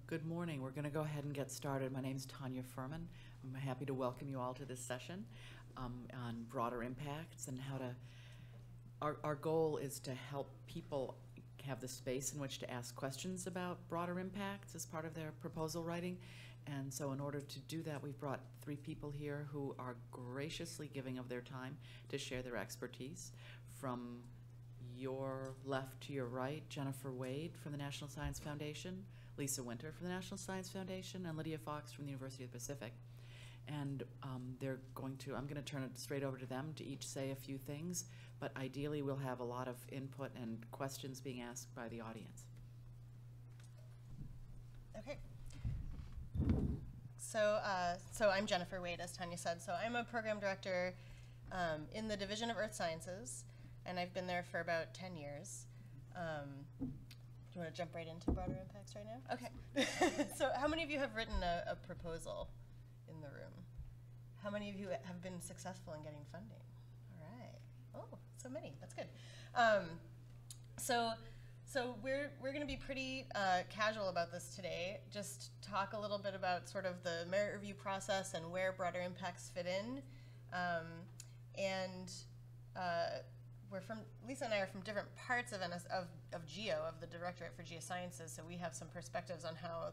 Good morning. We're going to go ahead and get started. My name is Tanya Furman. I'm happy to welcome you all to this session on broader impacts and how to. Our goal is to help people have the space in which to ask questions about broader impacts as part of their proposal writing. And so in order to do that, we've brought 3 people here who are graciously giving of their time to share their expertise. From your left to your right, Jennifer Wade from the National Science Foundation, Lisa Winter from the National Science Foundation, and Lydia Fox from the University of the Pacific. And I'm going to turn it straight over to them to each say a few things, but ideally we'll have a lot of input and questions being asked by the audience. Okay. So I'm Jennifer Wade, as Tanya said. So I'm a program director in the Division of Earth Sciences, and I've been there for about 10 years. Do you want to jump right into broader impacts right now? Okay. So how many of you have written a proposal in the room? How many of you have been successful in getting funding? All right. Oh, so many. That's good. So we're going to be pretty casual about this today. Just talk a little bit about sort of the merit review process and where broader impacts fit in. Lisa and I are from different parts of GEO, of the Directorate for Geosciences, so we have some perspectives on how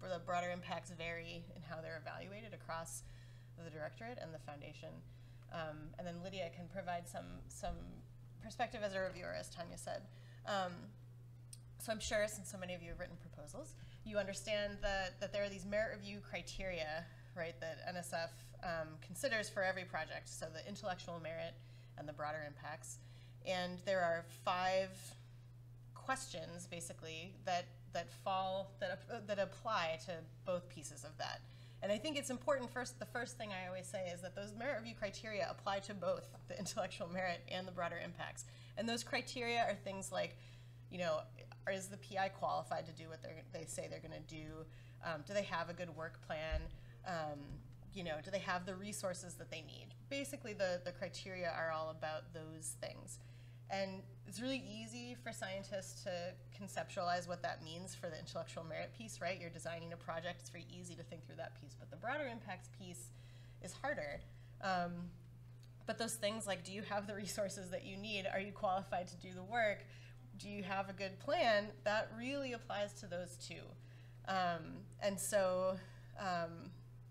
the broader impacts vary and how they're evaluated across the Directorate and the Foundation. And then Lydia can provide some perspective as a reviewer, as Tanya said. So I'm sure, since so many of you have written proposals, you understand that there are these merit review criteria, right, that NSF considers for every project, so the intellectual merit and the broader impacts. And there are 5 questions, basically, that apply to both pieces of that. And I think it's important, the first thing I always say is that those merit review criteria apply to both the intellectual merit and the broader impacts. And those criteria are things like, is the PI qualified to do what they say they're going to do? Do they have a good work plan? Do they have the resources that they need? Basically, the criteria are all about those things. And it's really easy for scientists to conceptualize what that means for the intellectual merit piece, right? You're designing a project, it's very easy to think through that piece. But the broader impacts piece is harder. But those things like, do you have the resources that you need? Are you qualified to do the work? Do you have a good plan? That really applies to those two.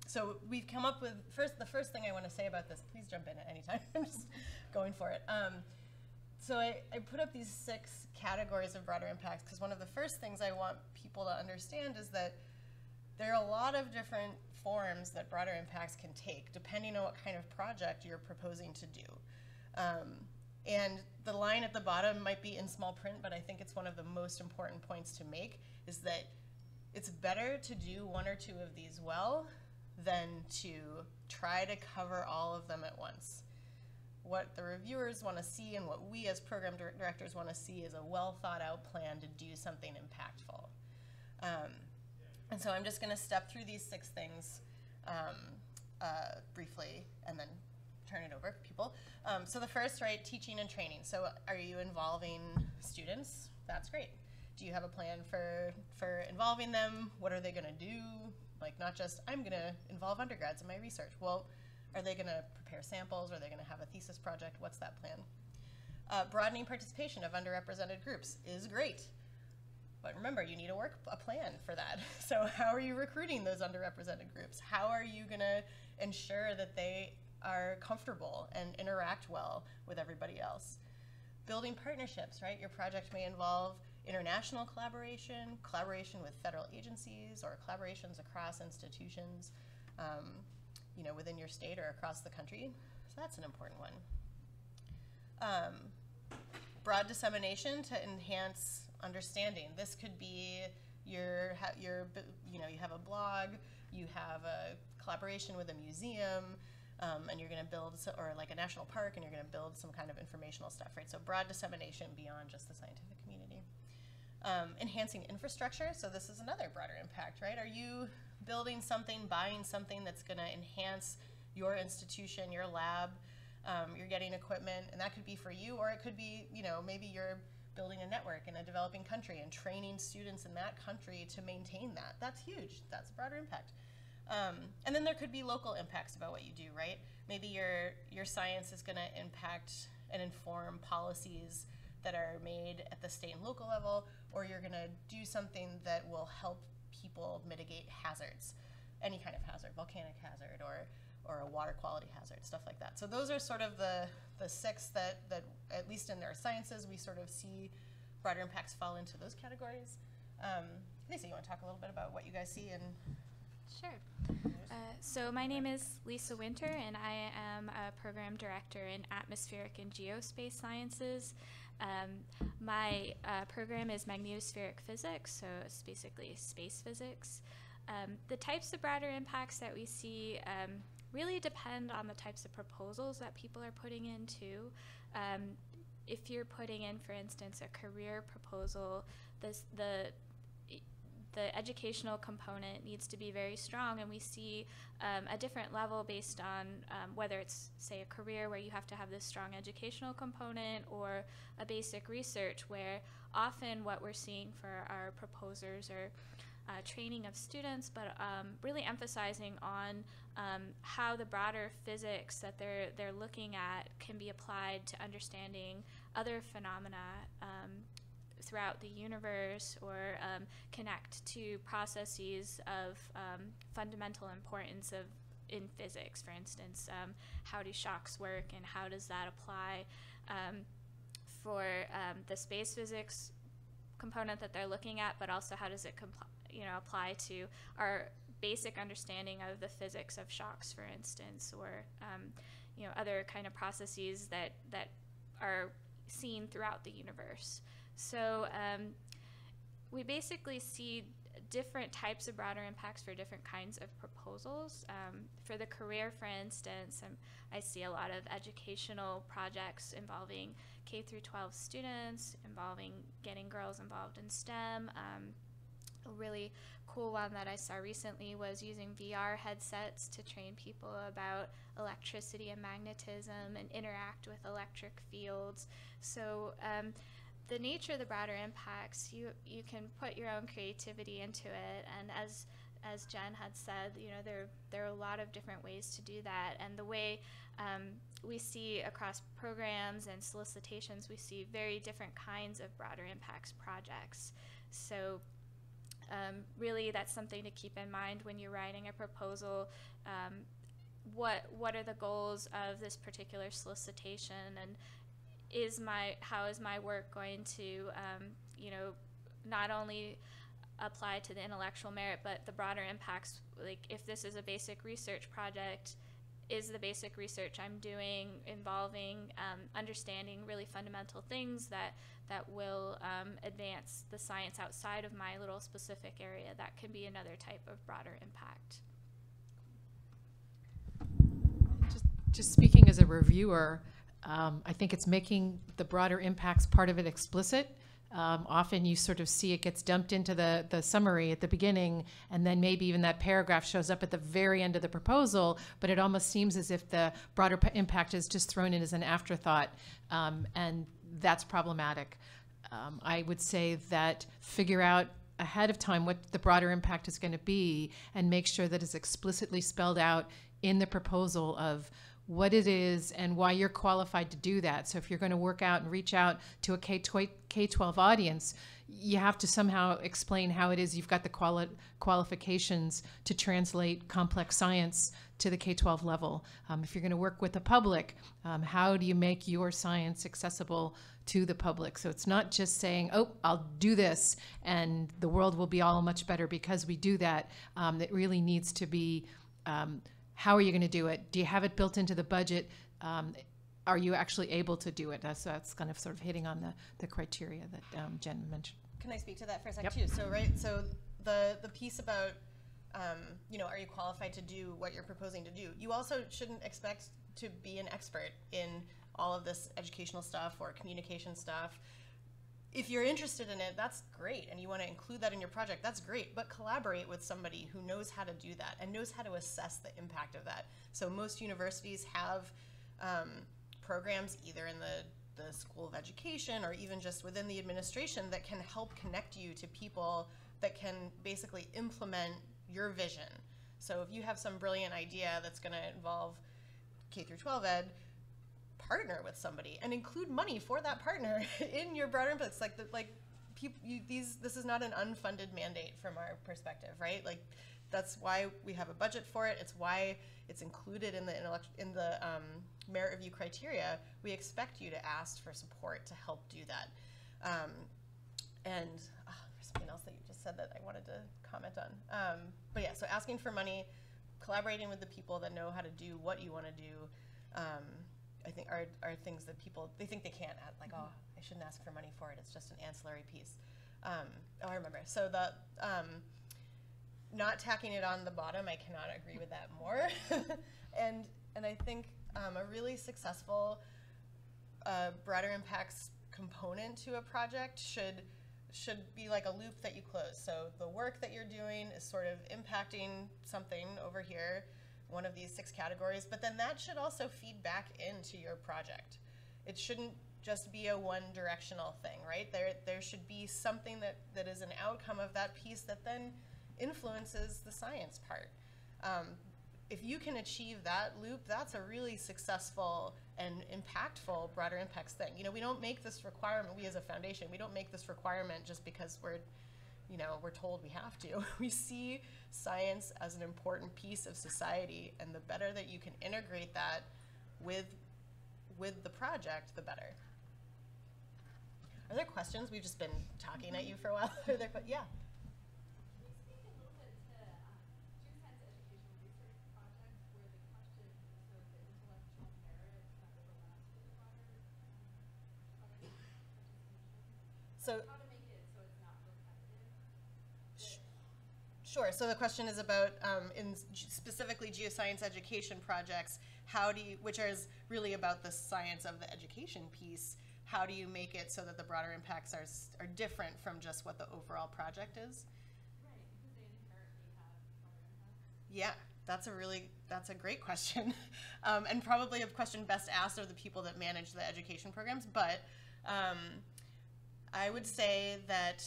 So we've come up with, the first thing I want to say about this, please jump in at any time, I'm just going for it. So I put up these 6 categories of broader impacts because one of the first things I want people to understand is that there are a lot of different forms that broader impacts can take depending on what kind of project you're proposing to do. And the line at the bottom might be in small print, but I think it's one of the most important points to make, is that it's better to do 1 or 2 of these well than to try to cover all of them at once. What the reviewers want to see and what we as program directors want to see is a well thought out plan to do something impactful. And so I'm just going to step through these 6 things briefly and then turn it over to people. So the first, right, teaching and training. So are you involving students? That's great. Do you have a plan for involving them? What are they going to do? Like, not just, I'm going to involve undergrads in my research. Well, are they going to prepare samples? Are they going to have a thesis project? What's that plan? Broadening participation of underrepresented groups is great. But remember, you need a plan for that. So how are you recruiting those underrepresented groups? How are you going to ensure that they are comfortable and interact well with everybody else? Building partnerships, right? Your project may involve international collaboration, collaboration with federal agencies, or collaborations across institutions, within your state or across the country. So that's an important one. Broad dissemination to enhance understanding. This could be you have a blog, you have a collaboration with a museum, and you're going to build, or like a national park, and you're going to build some kind of informational stuff, right? So broad dissemination beyond just the scientific community. Enhancing infrastructure, so this is another broader impact, right? Are you building something, buying something that's going to enhance your institution, your lab? You're getting equipment, and that could be for you, or it could be, maybe you're building a network in a developing country and training students in that country to maintain that. That's huge. That's a broader impact. And then there could be local impacts about what you do, right? Maybe your science is going to impact and inform policies that are made at the state and local level, or you're going to do something that will help people mitigate hazards, any kind of hazard, volcanic hazard or a water quality hazard, stuff like that. So those are sort of the six that at least in their sciences, we sort of see broader impacts fall into those categories. Lisa, you want to talk a little bit about what you guys see in? Sure. So my name is Lisa Winter, and I am a program director in atmospheric and geospace sciences. My program is magnetospheric physics, so it's basically space physics. The types of broader impacts that we see really depend on the types of proposals that people are putting in too. If you're putting in, for instance, a career proposal, the educational component needs to be very strong, and we see a different level based on whether it's, say, a career where you have to have this strong educational component, or a basic research where often what we're seeing for our proposers are training of students, but really emphasizing on how the broader physics that they're looking at can be applied to understanding other phenomena throughout the universe, or connect to processes of fundamental importance in physics. For instance, how do shocks work, and how does that apply for the space physics component that they're looking at, but also how does it apply to our basic understanding of the physics of shocks, for instance, or other kind of processes that are seen throughout the universe. So we basically see different types of broader impacts for different kinds of proposals. For the career, for instance, I see a lot of educational projects involving K through 12 students, involving getting girls involved in STEM. A really cool one that I saw recently was using VR headsets to train people about electricity and magnetism and interact with electric fields. So the nature of the broader impacts, you can put your own creativity into it, and as Jen had said, there are a lot of different ways to do that. And the way we see across programs and solicitations, we see very different kinds of broader impacts projects. So really, that's something to keep in mind when you're writing a proposal. What are the goals of this particular solicitation, and how is my work going to not only apply to the intellectual merit, but the broader impacts? Like, if this is a basic research project, is the basic research I'm doing involving understanding really fundamental things that will advance the science outside of my little specific area? That can be another type of broader impact. Just speaking as a reviewer, I think it's making the broader impacts part of it explicit. Often you sort of see it gets dumped into the summary at the beginning, and then maybe even that paragraph shows up at the very end of the proposal, but it almost seems as if the broader impact is just thrown in as an afterthought, and that's problematic. I would say that figure out ahead of time what the broader impact is going to be, and make sure that it's explicitly spelled out in the proposal of what it is and why you're qualified to do that. So if you're going to work out and reach out to a K-12 audience, you have to somehow explain how it is you've got the qualifications to translate complex science to the K-12 level. If you're going to work with the public, how do you make your science accessible to the public? So it's not just saying, oh, I'll do this and the world will be all much better because we do that. It really needs to be, how are you going to do it? Do you have it built into the budget? Are you actually able to do it? That's kind of sort of hitting on the criteria that Jen mentioned. Can I speak to that for a second Yep. too? So the piece about, are you qualified to do what you're proposing to do? You also shouldn't expect to be an expert in all of this educational stuff or communication stuff. If you're interested in it, that's great, and you want to include that in your project, that's great, but collaborate with somebody who knows how to do that and knows how to assess the impact of that. So most universities have programs either in the the School of Education or even just within the administration that can help connect you to people that can basically implement your vision. So if you have some brilliant idea that's going to involve K through 12 ed, partner with somebody and include money for that partner in your broader inputs. This is not an unfunded mandate from our perspective, right? Like, that's why we have a budget for it. It's why it's included in the merit review criteria. We expect you to ask for support to help do that. There's something else that you just said that I wanted to comment on. But yeah, so asking for money, collaborating with the people that know how to do what you want to do, I think are things that people, they think they can't add, like, oh, I shouldn't ask for money for it. It's just an ancillary piece. I remember. So the not tacking it on the bottom, I cannot agree with that more. and I think a really successful broader impacts component to a project should be like a loop that you close. So the work that you're doing is sort of impacting something over here, one of these 6 categories, but then that should also feed back into your project. It shouldn't just be a one-directional thing, right? There should be something that is an outcome of that piece that then influences the science part. If you can achieve that loop, that's a really successful and impactful broader impacts thing. You know, we don't make this requirement, we as a foundation, we don't make this requirement just because we're told we have to. We see science as an important piece of society, and the better that you can integrate that with the project, the better. Are there questions? We've just been talking at you for a while. Are there, yeah. Can you speak a little bit to geoscience educational research projects where the question of the intellectual merit kind of overlaps with the broader participation? So, how to make it so it's not repetitive? Sure. So the question is about, in specifically geoscience education projects, which is really about the science of the education piece, how do you make it so that the broader impacts are different from just what the overall project is? Right, because they inherently have broader impacts. Yeah, that's a great question. And probably a question best asked of the people that manage the education programs. But I would say that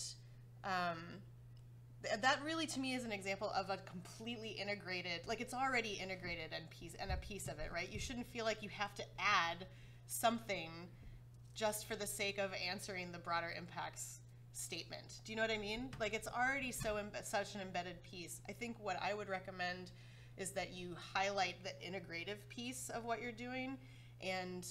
that really, to me, is an example of a completely integrated, like, it's already integrated and a piece of it, right? You shouldn't feel like you have to add something just for the sake of answering the broader impacts statement. Do you know what I mean? Like, it's already such an embedded piece. I think what I would recommend is that you highlight the integrative piece of what you're doing and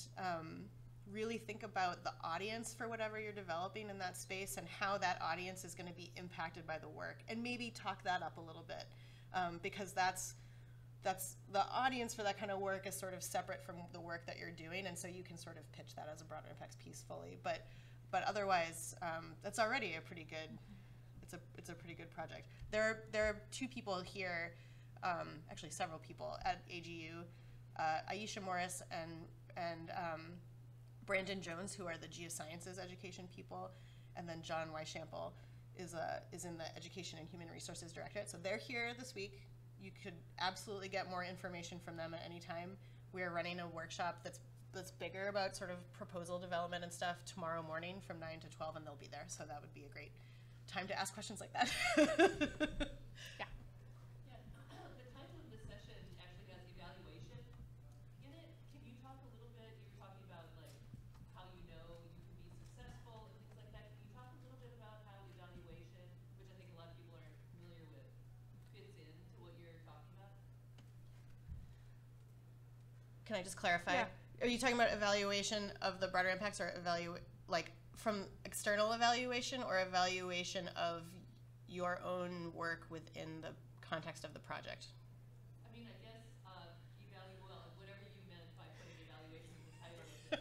really think about the audience for whatever you're developing in that space and how that audience is going to be impacted by the work, and maybe talk that up a little bit, because that's the audience for that kind of work is sort of separate from the work that you're doing, and so you can sort of pitch that as a broader impacts piece fully. But otherwise, that's already a pretty good. It's a pretty good project. There are 2 people here, actually several people at AGU, Aisha Morris and Brandon Jones, who are the geosciences education people, and then John Weishample is in the Education and Human Resources Directorate. So they're here this week. You could absolutely get more information from them at any time. We are running a workshop that's bigger about sort of proposal development and stuff tomorrow morning from 9 to 12, and they'll be there. So that would be a great time to ask questions like that. Yeah. Yeah, the title of the session actually has evaluation in it. Can you talk a little bit, you were talking about like how you know you can be successful and things like that. Can you talk a little bit about how evaluation, which I think a lot of people aren't familiar with, fits into what you're talking about? Can I just clarify? Yeah. Are you talking about evaluation of the broader impacts, or like from external evaluation, or evaluation of your own work within the context of the project? I mean, I guess whatever you meant by putting evaluation in the title of this.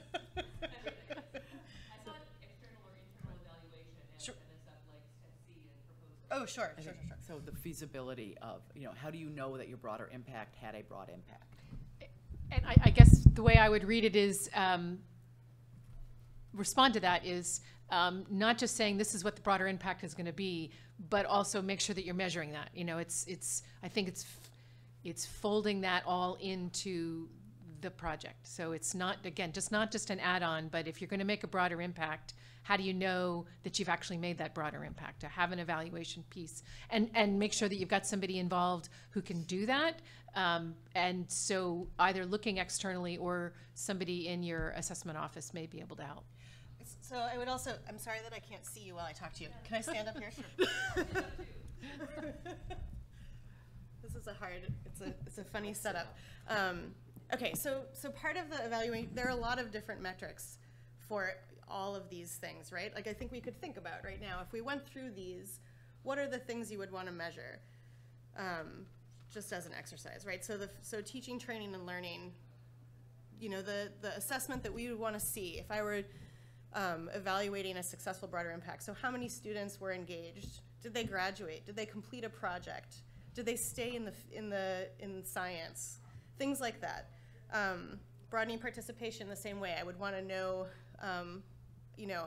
I thought external or internal evaluation, as Sure. NSF likes to see and propose. Oh, sure. So the feasibility of, how do you know that your broader impact had a broad impact? And I guess the way I would read it is, respond to that is not just saying this is what the broader impact is going to be, but also make sure that you're measuring that. I think it's folding that all into the project. So it's not, again, not just an add-on, but if you're going to make a broader impact, how do you know that you've actually made that broader impact? To have an evaluation piece and make sure that you've got somebody involved who can do that. And so either looking externally or somebody in your assessment office may be able to help. So I would also, I'm sorry that I can't see you while I talk to you. Can I stand up here? This is a hard, it's a funny setup. Okay, so part of the evaluation, there are a lot of different metrics for all of these things, right? Like I think we could think about right now, if we went through these, what are the things you would want to measure? Just as an exercise, right? So teaching, training, and learning, you know, the assessment that we would want to see if I were evaluating a successful broader impact. So how many students were engaged? Did they graduate? Did they complete a project? Did they stay in science? Things like that. Broadening participation the same way. I would want to know, you know,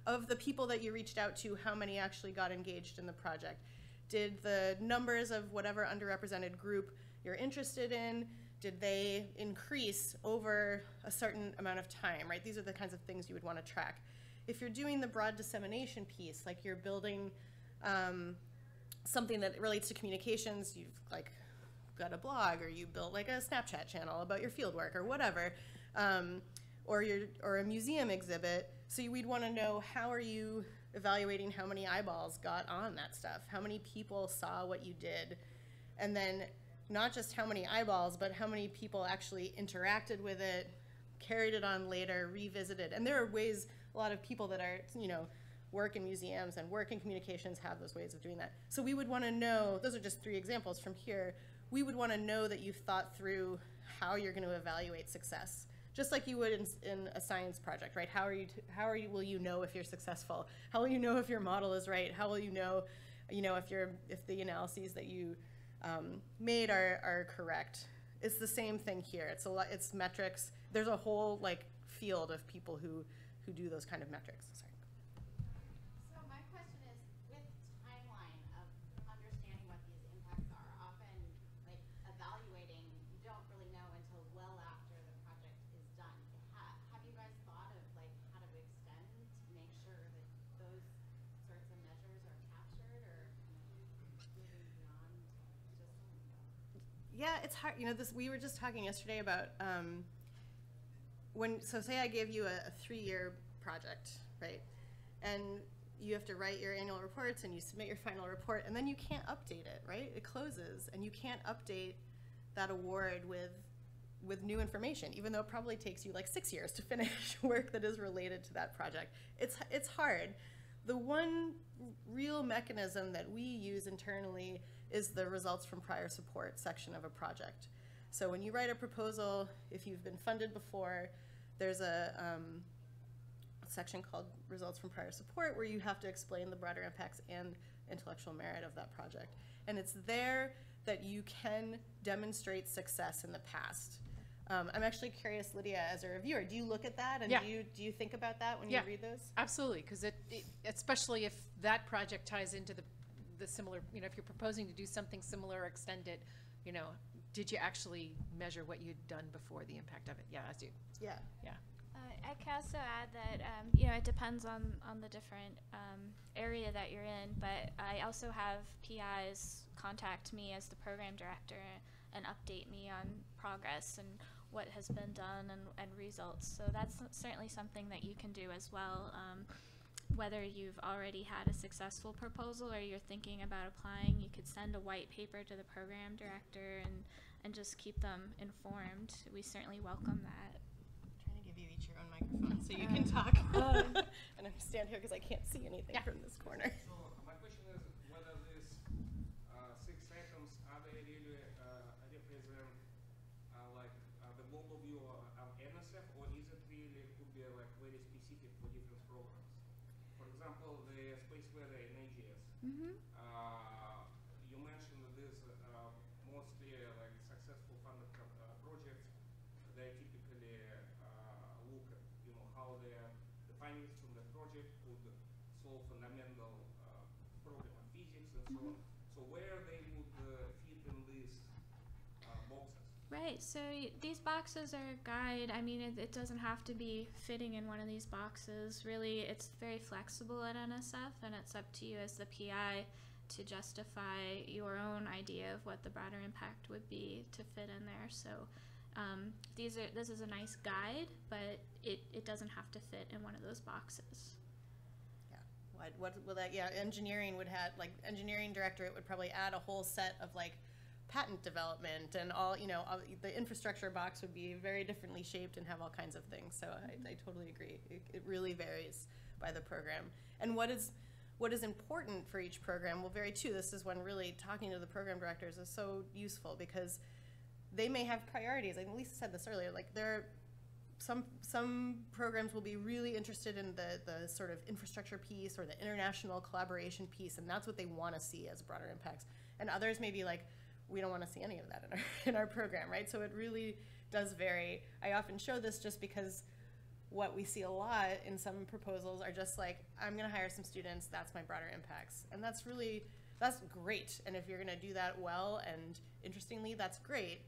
of the people that you reached out to, how many actually got engaged in the project? Did the numbers of whatever underrepresented group you're interested in, did they increase over a certain amount of time, right? These are the kinds of things you would want to track. If you're doing the broad dissemination piece, like you're building something that relates to communications, you've like got a blog, or you built like a Snapchat channel about your fieldwork or whatever, or a museum exhibit. So we'd want to know, how are you evaluating how many eyeballs got on that stuff? How many people saw what you did? And then not just how many eyeballs, but how many people actually interacted with it, carried it on later, revisited. And there are ways, a lot of people that are, you know, work in museums and work in communications have those ways of doing that. So we would want to know, those are just 3 examples from here, we would want to know that you've thought through how you're going to evaluate success. Just like you would in a science project, right? Will you know if you're successful? How will you know if your model is right? How will you know, if the analyses that you made are correct? It's the same thing here. It's metrics. There's a whole like field of people who do those kind of metrics. Sorry. So my question is, with timeline of understanding what these impacts are, often like evaluating, you don't really know until well after the project is done. Have you guys thought of like how to extend to make sure that those sorts of measures are captured, or moving beyond just? Yeah, it's hard. You know, we were just talking yesterday about so say I gave you a 3-year project, right? And you have to write your annual reports and you submit your final report, and then you can't update it, right? It closes, and you can't update that award with new information, even though it probably takes you like 6 years to finish work that is related to that project. It's hard. The one real mechanism that we use internally is the results from prior support section of a project. So when you write a proposal, if you've been funded before, there's a section called results from prior support where you have to explain the broader impacts and intellectual merit of that project. And it's there that you can demonstrate success in the past. I'm actually curious, Lydia, as a reviewer, do you look at that, and Yeah. do you think about that when you read those? Absolutely, because especially if that project ties into the similar, you know, if you're proposing to do something similar or extend it, you know, did you actually measure what you'd done before the impact of it? Yeah, I do. Yeah. Yeah. I can also add that you know, it depends on the different area that you're in, but I also have PIs contact me as the program director and update me on progress and what has been done and results. So that's certainly something that you can do as well. Whether you've already had a successful proposal or you're thinking about applying, you could send a white paper to the program director and just keep them informed. We certainly welcome that. I'm trying to give you each your own microphone so you can talk. And I'm stand here because I can't see anything from this corner. So my question is whether these 6 items, are they really represent the global view of NSF, or is it really could be like very specific for different programs? For example, the space weather in AGS. Mm-hmm. You mentioned this mostly like successful funded projects. They typically look at how the findings from the project could solve fundamental problem of physics and so on. So where they would fit in these boxes? Right. Right, so these boxes are a guide. I mean, it doesn't have to be fitting in one of these boxes. Really, it's very flexible at NSF, and it's up to you as the PI to justify your own idea of what the broader impact would be to fit in there. So this is a nice guide, but it doesn't have to fit in one of those boxes. Yeah. What will that? Yeah, engineering would have, like, engineering directorate would probably add a whole set of, like, patent development and all, you know, the infrastructure box would be very differently shaped and have all kinds of things. So I totally agree. It really varies by the program. And what is important for each program will vary too. This is when really talking to the program directors is so useful, because they may have priorities. Like Lisa said this earlier, like there are some programs will be really interested in the sort of infrastructure piece or the international collaboration piece, and that's what they want to see as broader impacts. And others may be like, we don't want to see any of that in our program, right? So it really does vary. I often show this just because what we see a lot in some proposals are just like, I'm going to hire some students, that's my broader impacts. And that's great. And if you're going to do that well and interestingly, that's great.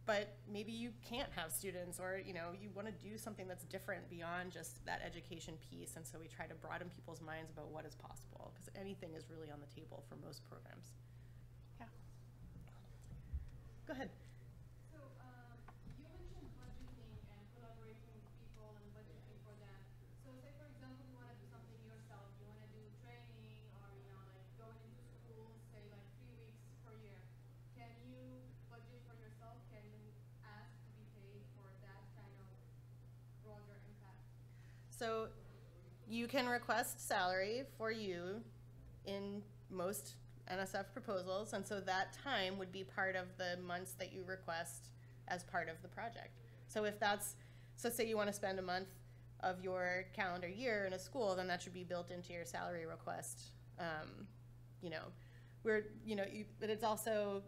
But maybe you can't have students, or you want to do something that's different beyond just that education piece. And so we try to broaden people's minds about what is possible, because anything is really on the table for most programs. Yeah. Go ahead. So you mentioned budgeting and collaborating with people and budgeting for them. So say for example you want to do something yourself, you want to do training or like going into school, say like 3 weeks per year. Can you budget for yourself? Can you ask to be paid for that kind of broader impact? So you can request salary for you in most NSF proposals, and so that time would be part of the months that you request as part of the project. So so say you want to spend a month of your calendar year in a school, then that should be built into your salary request. But it's also,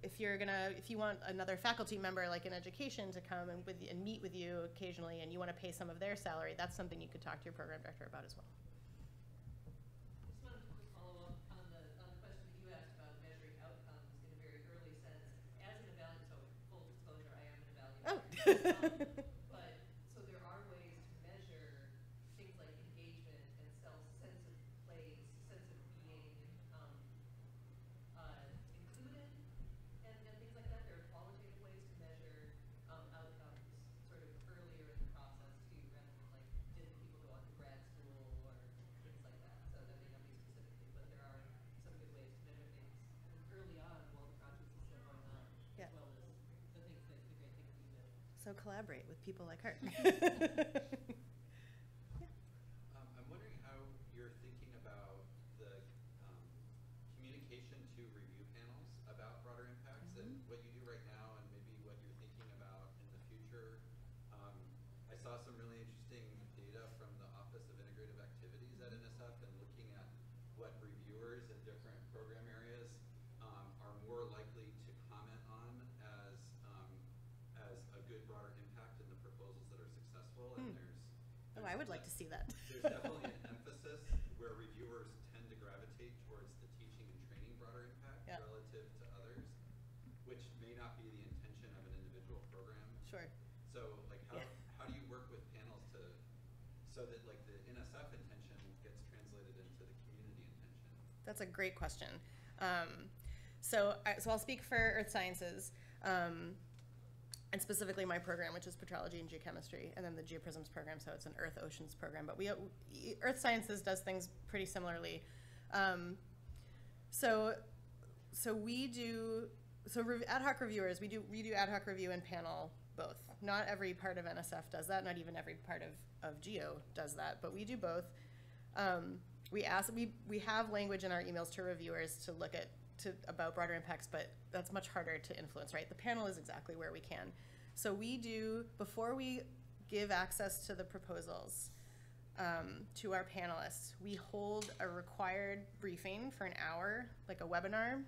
if you want another faculty member like in education to come and meet with you occasionally, and you want to pay some of their salary, that's something you could talk to your program director about as well. Just wanted to follow up on the question that you asked about measuring outcomes in a very early sense. As an evaluator, so full disclosure, I am an evaluator. But so there are ways to measure things like engagement and sense of place, sense of being included, and things like that. There are qualitative ways to measure outcomes sort of earlier in the process too, rather than like, did people go on to grad school or things like that. So that may not be specifically, but there are some good ways to measure things early on while the project is still going on, Yeah. as well as the great things we measure. So collaborate with people like her. I'm wondering how you're thinking about the communication to review panels about broader impacts, and what you do right now, and maybe what you're thinking about in the future. I saw some really interesting data from the Office of Integrative Activities at NSF, and looking at what reviewers in different program areas are more likely to comment on as a good broader impact in the proposals that are successful. And Oh, I would like to see that. there's definitely an emphasis where reviewers tend to gravitate towards the teaching and training broader impact relative to others, which may not be the intention of an individual program. Sure. So like how do you work with panels so that like the NSF intention gets translated into the community intention? That's a great question. So I'll speak for Earth Sciences, and specifically my program, which is petrology and geochemistry, and then the Geoprisms program, so it's an Earth Oceans program. But Earth Sciences does things pretty similarly. So ad hoc reviewers, we do ad hoc review and panel both. Not every part of NSF does that, not even every part of Geo does that, but we do both. We have language in our emails to reviewers to look at about broader impacts, but that's much harder to influence, right? The panel is exactly where we can. So we do, before we give access to the proposals to our panelists, we hold a required briefing for an hour, like a webinar,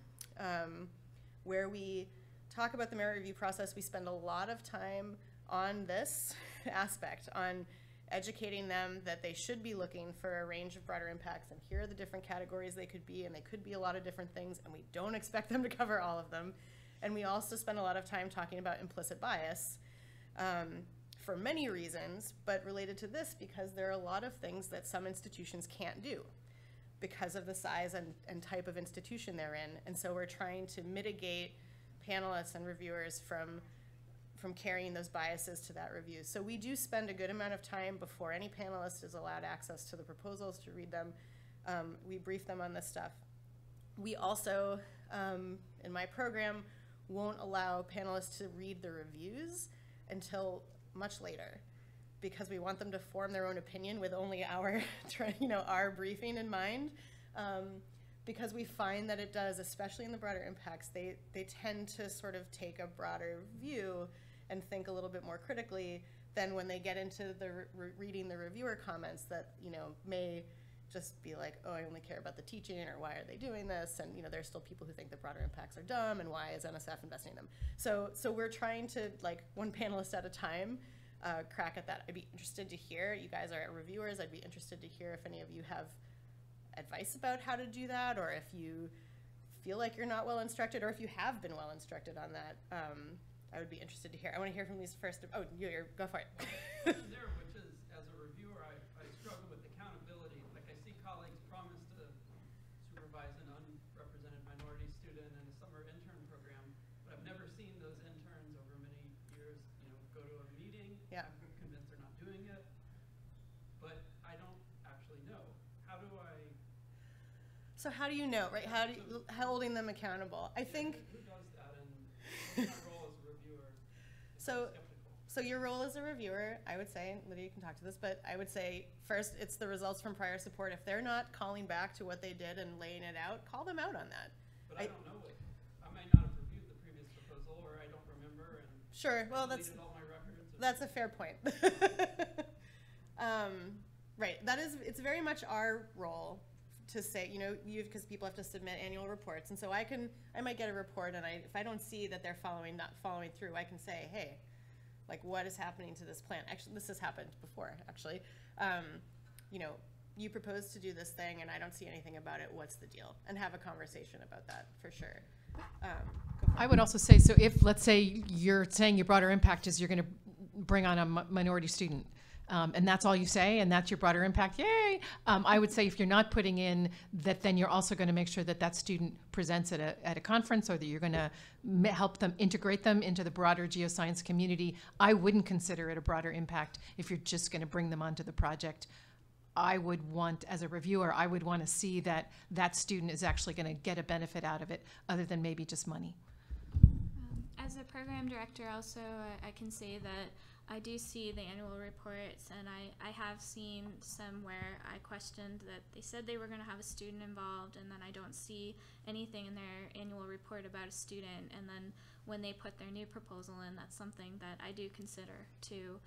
where we talk about the merit review process. We spend a lot of time on this aspect, on educating them that they should be looking for a range of broader impacts, and here are the different categories they could be, and they could be a lot of different things, and we don't expect them to cover all of them. And we also spend a lot of time talking about implicit bias for many reasons, but related to this because there are a lot of things that some institutions can't do because of the size and type of institution they're in. And so we're trying to mitigate panelists and reviewers from carrying those biases to that review. So we do spend a good amount of time before any panelist is allowed access to the proposals to read them. We brief them on this stuff. We also, in my program, won't allow panelists to read the reviews until much later, because we want them to form their own opinion with only our, our briefing in mind. Because we find that it does, especially in the broader impacts, they tend to sort of take a broader view and think a little bit more critically than when they get into the reading the reviewer comments that may just be like, oh, I only care about the teaching, or why are they doing this? And there's still people who think the broader impacts are dumb, and why is NSF investing in them? So we're trying to, like, one panelist at a time, crack at that. I'd be interested to hear, you guys are reviewers, I'd be interested to hear if any of you have advice about how to do that, or if you feel like you're not well instructed, or if you have been well instructed on that. I would be interested to hear. I want to hear from these first. Oh, go for it. There, which is, as a reviewer, I struggle with accountability. Like, I see colleagues promise to supervise an unrepresented minority student in a summer intern program, but I've never seen those interns over many years, go to a meeting. Yeah. I'm convinced they're not doing it, but I don't actually know. How do I? So how do you know, right? How do you, holding them accountable? I think. Who does that, and what's my role as a reviewer? So your role as a reviewer, I would say, Lydia, you can talk to this, but I would say first it's the results from prior support. If they're not calling back to what they did and laying it out, call them out on that. But I don't know it. I might not have reviewed the previous proposal, or I don't remember, and sure. Well, deleted all my records. That's a fair point. Right. It's very much our role to say, because people have to submit annual reports, and so I might get a report, and if I don't see that they're not following through, I can say, hey, like, what is happening to this plan? Actually, this has happened before. Actually, you proposed to do this thing, and I don't see anything about it. What's the deal? And have a conversation about that for sure. I would also say, so if, let's say, you're saying your broader impact is you're going to bring on a minority student, and that's all you say, and that's your broader impact, yay! I would say if you're not putting in that, then you're also going to make sure that that student presents at a conference, or that you're going to help them integrate them into the broader geoscience community. I wouldn't consider it a broader impact if you're just going to bring them onto the project. I would want, as a reviewer, I would want to see that that student is actually going to get a benefit out of it, other than maybe just money. As a program director also, I can say that I do see the annual reports, and I have seen some where I questioned that they said they were going to have a student involved, and then I don't see anything in their annual report about a student, and then when they put their new proposal in, that's something that I do consider too.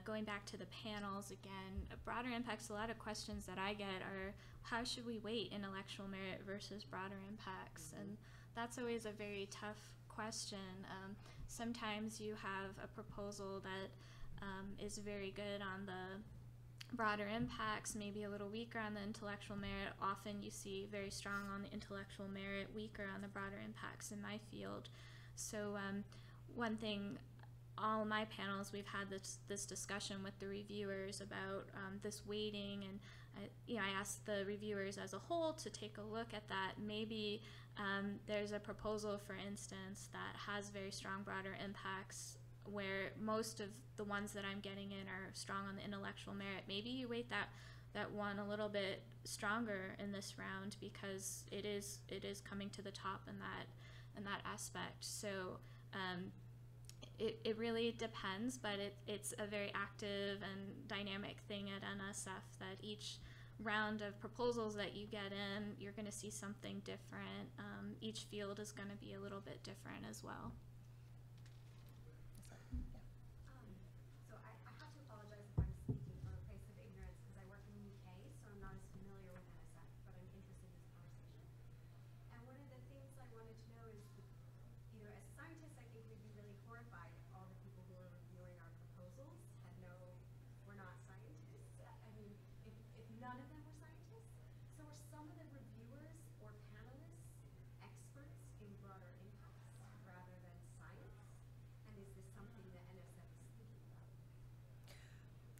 Going back to the panels again, broader impacts, a lot of questions that I get are, how should we weight intellectual merit versus broader impacts? And that's always a very tough question. Sometimes you have a proposal that is very good on the broader impacts, maybe a little weaker on the intellectual merit. Often you see very strong on the intellectual merit, weaker on the broader impacts in my field. So one thing, all my panels, we've had this discussion with the reviewers about this weighting, and I asked the reviewers as a whole to take a look at that. Maybe there's a proposal, for instance, that has very strong broader impacts, where most of the ones that I'm getting in are strong on the intellectual merit. Maybe you weight that one a little bit stronger in this round, because it is coming to the top in that aspect. So it really depends, but it's a very active and dynamic thing at NSF, that each round of proposals that you get in, you're going to see something different. Each field is going to be a little bit different as well. So I have to apologize if I'm speaking from a place of ignorance, because I work in the UK, so I'm not as familiar with NSF, but I'm interested in this conversation. And one of the things I wanted to know is, as scientists, I think we'd be really horrified if all the people who are reviewing our proposals were not scientists. I mean, if none of them were scientists. So are some of the reviewers or panelists experts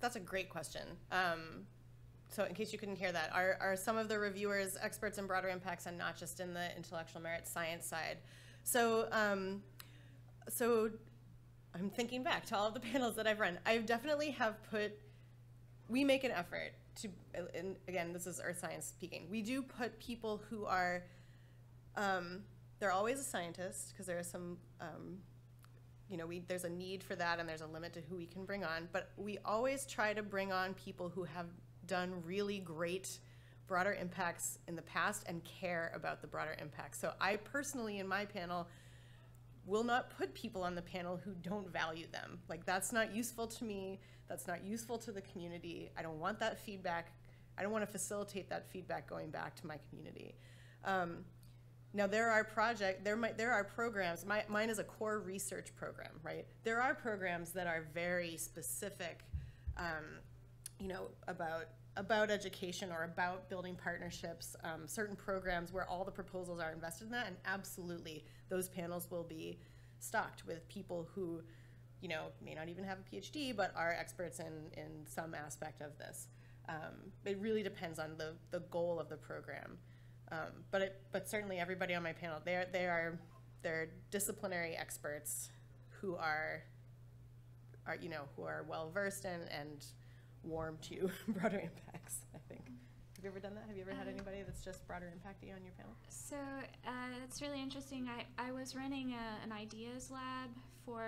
that's a great question. So in case you couldn't hear that, are some of the reviewers experts in broader impacts and not just in the intellectual merit science side? So, so I'm thinking back to all of the panels that I've run. I definitely we make an effort to, and again, this is earth science speaking, we do put people who are, they're always a scientist, because there are some, there's a need for that and there's a limit to who we can bring on, but we always try to bring on people who have done really great broader impacts in the past and care about the broader impacts. So I personally, in my panel, will not put people on the panel who don't value them. Like, that's not useful to me. That's not useful to the community. I don't want that feedback. I don't want to facilitate that feedback going back to my community. Now there are programs, mine is a core research program, right? There are programs that are very specific, about education or about building partnerships, certain programs where all the proposals are invested in that, and absolutely those panels will be stocked with people who, may not even have a PhD, but are experts in some aspect of this. It really depends on the goal of the program. But certainly everybody on my panel, they're disciplinary experts who are well versed in and warm to broader impacts, I think. Have you ever done that? Have you ever had anybody that's just broader impacty on your panel? So it's really interesting. I was running an ideas lab for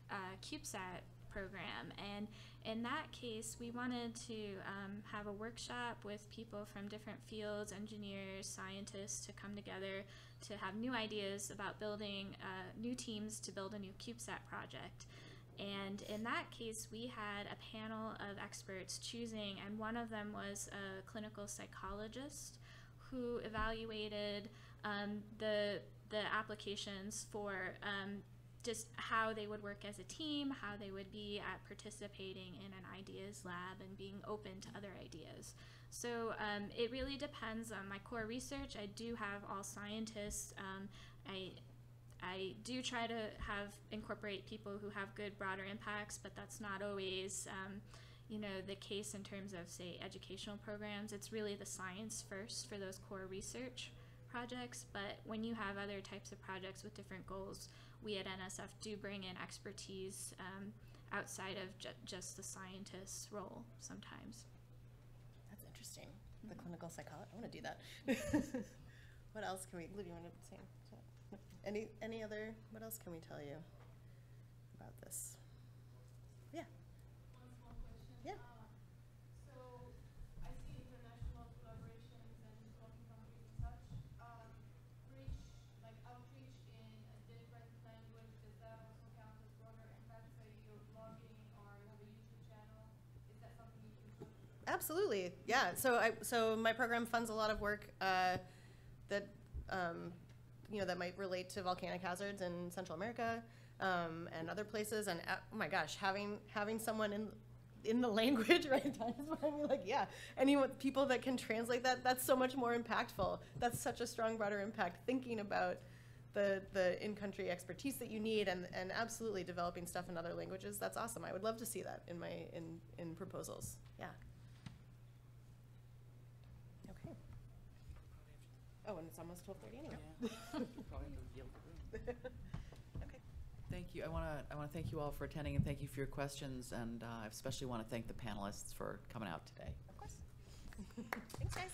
a CubeSat program, and in that case we wanted to have a workshop with people from different fields, engineers, scientists, to come together to have new ideas about building new teams to build a new CubeSat project. And in that case, we had a panel of experts choosing, and one of them was a clinical psychologist who evaluated the applications for just how they would work as a team, how they would be at participating in an ideas lab and being open to other ideas. So it really depends on my core research. I do have all scientists. I do try to incorporate people who have good broader impacts, but that's not always the case in terms of, say, educational programs. It's really the science first for those core research projects, but when you have other types of projects with different goals, we at NSF do bring in expertise outside of just the scientist's role sometimes. That's interesting. The clinical psychologist, I want to do that. What else can we, Lou, do you want to say? Any other, what else can we tell you about this? Yeah. One small question. Yeah. So I see international collaborations and developing countries and such outreach in a different language. Does that also count as broader impact? Say you're blogging or you have a YouTube channel. Is that something you can do? Absolutely. Yeah. So my program funds a lot of work that that might relate to volcanic hazards in Central America and other places. And oh my gosh, having someone in the language, right? People that can translate that's so much more impactful. That's such a strong broader impact. Thinking about the in-country expertise that you need, and absolutely developing stuff in other languages. That's awesome. I would love to see that in proposals. Yeah. Oh, and it's almost 12:30 anyway. Yeah. Probably have to yield the room. Okay. Thank you. I want to thank you all for attending, and thank you for your questions, and I especially want to thank the panelists for coming out today. Of course. Thanks, guys.